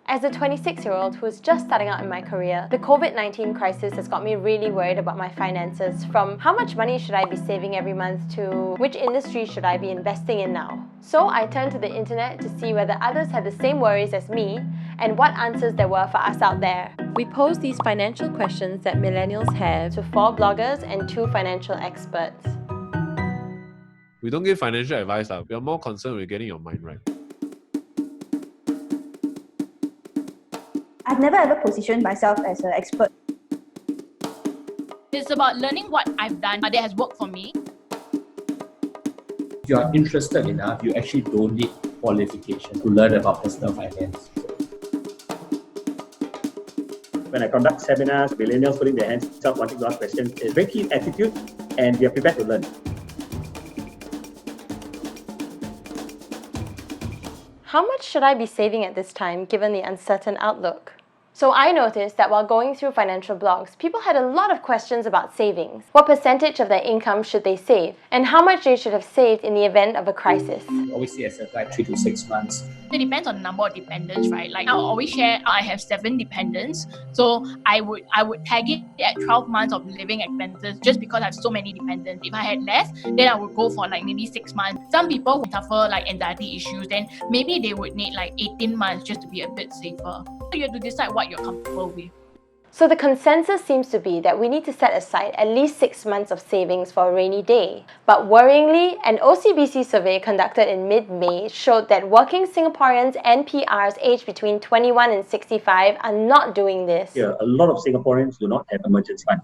As a 26-year-old who's just starting out in my career, the COVID-19 crisis has got me really worried about my finances, from how much money should I be saving every month to which industry should I be investing in now. So I turned to the internet to see whether others had the same worries as me and what answers there were for us out there. We posed these financial questions that millennials have to 4 bloggers and 2 financial experts. We don't give financial advice. We are more concerned with getting your mind right. I've never ever positioned myself as an expert. It's about learning what I've done that has worked for me. If you are interested enough, you actually don't need qualification to learn about personal finance. When I conduct seminars, millennials putting their hands up, wanting to ask questions, it's very key attitude and we are prepared to learn. How much should I be saving at this time given the uncertain outlook? So I noticed that while going through financial blogs, people had a lot of questions about savings. What percentage of their income should they save? And how much they should have saved in the event of a crisis? We always see as like 3 to 6 months. It depends on the number of dependents, right? Like I'll always share I have 7 dependents. So I would tag it at 12 months of living expenses just because I have so many dependents. If I had less, then I would go for like maybe 6 months. Some people who suffer like anxiety issues, then maybe they would need like 18 months just to be a bit safer. So you have to decide what you're comfortable with. So the consensus seems to be that we need to set aside at least 6 months of savings for a rainy day. But worryingly, an OCBC survey conducted in mid-May showed that working Singaporeans and PRs aged between 21 and 65 are not doing this. Yeah, a lot of Singaporeans do not have emergency fund.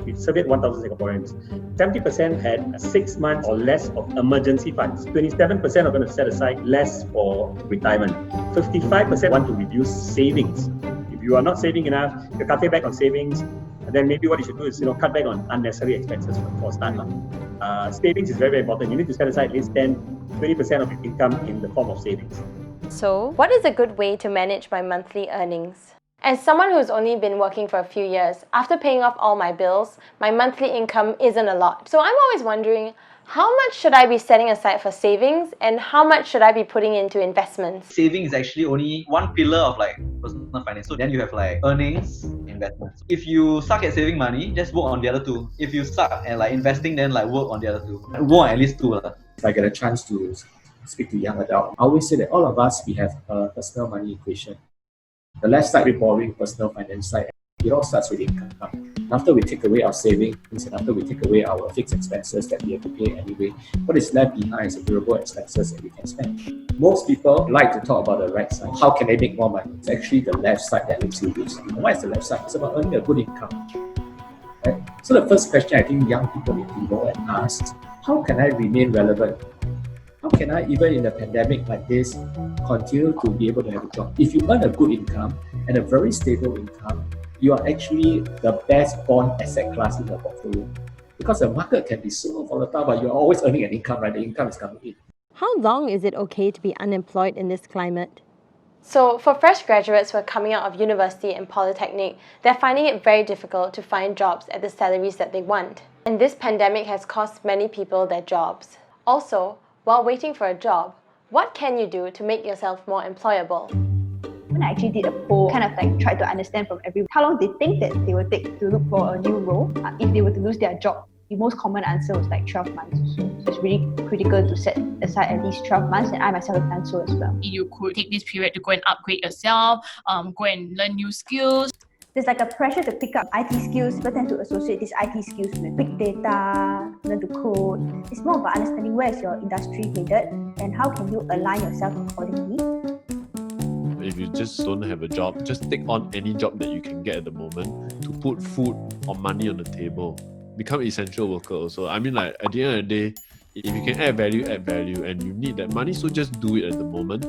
We surveyed 1,000 Singaporeans. 70% had 6 months or less of emergency funds. 27% are going to set aside less for retirement. 55% want to reduce savings. If you are not saving enough, you're cutting back on savings, and then maybe what you should do is cut back on unnecessary expenses for start. Savings is very, very important. You need to set aside at least 20% of your income in the form of savings. So, what is a good way to manage my monthly earnings? As someone who's only been working for a few years, after paying off all my bills, my monthly income isn't a lot. So I'm always wondering, how much should I be setting aside for savings and how much should I be putting into investments? Saving is actually only one pillar of like personal finance. So then you have like earnings, investments. If you suck at saving money, just work on the other 2. If you suck at like investing, then like work on the other 2. Work on at least 2. If I get a chance to speak to young adults, I always say that all of us, we have a personal money equation. The left side, we're borrowing personal finance side. It all starts with income. And after we take away our savings and after we take away our fixed expenses that we have to pay anyway, what is left behind is durable expenses that we can spend. Most people like to talk about the right side. How can they make more money? It's actually the left side that makes you lose. And why is the left side? It's about earning a good income. Right? So the first question I think young people need to go and ask, how can I remain relevant? How can I, even in a pandemic like this, continue to be able to have a job? If you earn a good income and a very stable income, you are actually the best bond asset class in the portfolio. Because the market can be so volatile, but you're always earning an income, right? The income is coming in. How long is it okay to be unemployed in this climate? So for fresh graduates who are coming out of university and polytechnic, they're finding it very difficult to find jobs at the salaries that they want. And this pandemic has cost many people their jobs. Also, while waiting for a job, what can you do to make yourself more employable? When I actually did a poll, kind of like tried to understand from everyone how long they think that they will take to look for a new role. If they were to lose their job, the most common answer was like 12 months or so. So it's really critical to set aside at least 12 months, and I myself have done so as well. You could take this period to go and upgrade yourself, go and learn new skills. There's like a pressure to pick up IT skills. People tend to associate these IT skills with big data, learn to code. It's more about understanding where is your industry headed and how can you align yourself accordingly. If you just don't have a job, just take on any job that you can get at the moment to put food or money on the table. Become an essential worker also. I mean, like at the end of the day, if you can add value, and you need that money, so just do it at the moment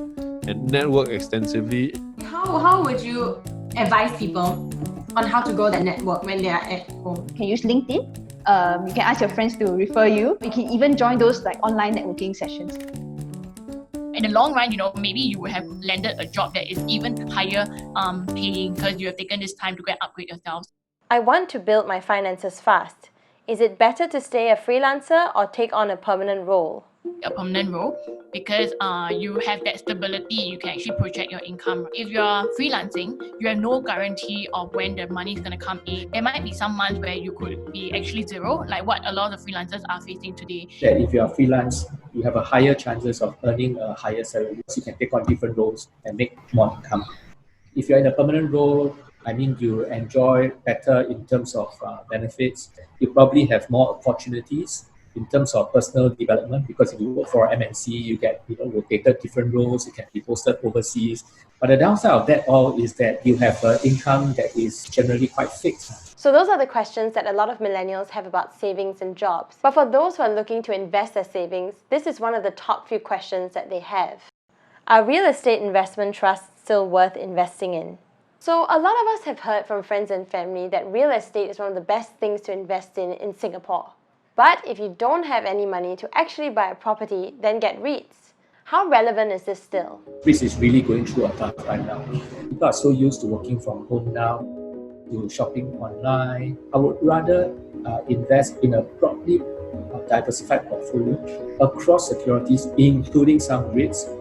and network extensively. How would you advise people on how to grow their network when they are at home? You can use LinkedIn. You can ask your friends to refer you. You can even join those like online networking sessions. In the long run, maybe you would have landed a job that is even higher paying because you have taken this time to go and upgrade yourself. I want to build my finances fast. Is it better to stay a freelancer or take on a permanent role? a permanent role because you have that stability. You can actually project your income. If you're freelancing, you have no guarantee of when the money is going to come in. There might be some months where you could be actually zero, like what a lot of freelancers are facing today. That if you are freelance, you have a higher chances of earning a higher salary because you can take on different roles and make more income. If you're in a permanent role, I mean, you enjoy better in terms of benefits. You probably have more opportunities in terms of personal development because if you work for MNC, you get rotated different roles. You can be posted overseas. But the downside of that all is that you have an income that is generally quite fixed. So those are the questions that a lot of millennials have about savings and jobs. But for those who are looking to invest their savings, this is one of the top few questions that they have. Are real estate investment trusts still worth investing in? So a lot of us have heard from friends and family that real estate is one of the best things to invest in Singapore. But if you don't have any money to actually buy a property, then get REITs. How relevant is this still? REITs is really going through a tough time now. People are so used to working from home now, to shopping online. I would rather invest in a broadly diversified portfolio across securities, including some REITs.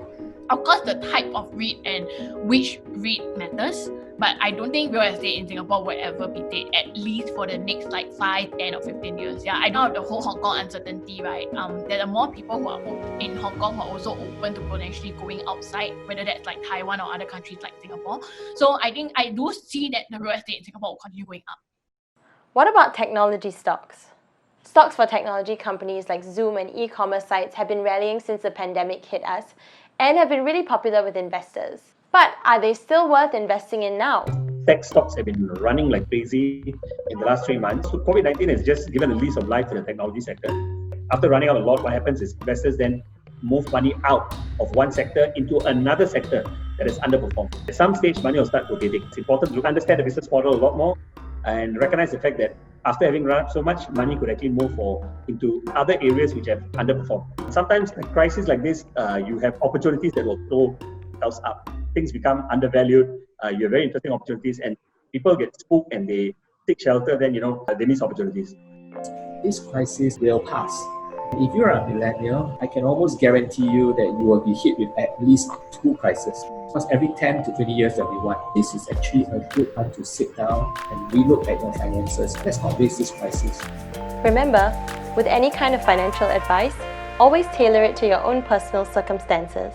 Of course, the type of REIT and which REIT matters, but I don't think real estate in Singapore will ever be dead, at least for the next 5, 10 or 15 years. Yeah, I know the whole Hong Kong uncertainty, right? There are more people who are in Hong Kong who are also open to potentially going outside, whether that's like Taiwan or other countries like Singapore. So I think I do see that the real estate in Singapore will continue going up. What about technology stocks? Stocks for technology companies like Zoom and e-commerce sites have been rallying since the pandemic hit us and have been really popular with investors. But are they still worth investing in now? Tech stocks have been running like crazy in the last 3 months. So COVID-19 has just given a lease of life to the technology sector. After running out a lot, what happens is investors then move money out of one sector into another sector that is underperformed. At some stage, money will start rotating. It's important to understand the business model a lot more and recognize the fact that after having run up so much, money could actually move into other areas which have underperformed. Sometimes in a crisis like this, you have opportunities that will throw themselves up. Things become undervalued, you have very interesting opportunities, and people get spooked and they take shelter, then they miss opportunities. This crisis will pass. If you're a millennial, I can almost guarantee you that you will be hit with at least 2 crises. Because every 10 to 20 years that we want, this is actually a good time to sit down and relook at your finances. Let's not waste this crisis. Remember, with any kind of financial advice, always tailor it to your own personal circumstances.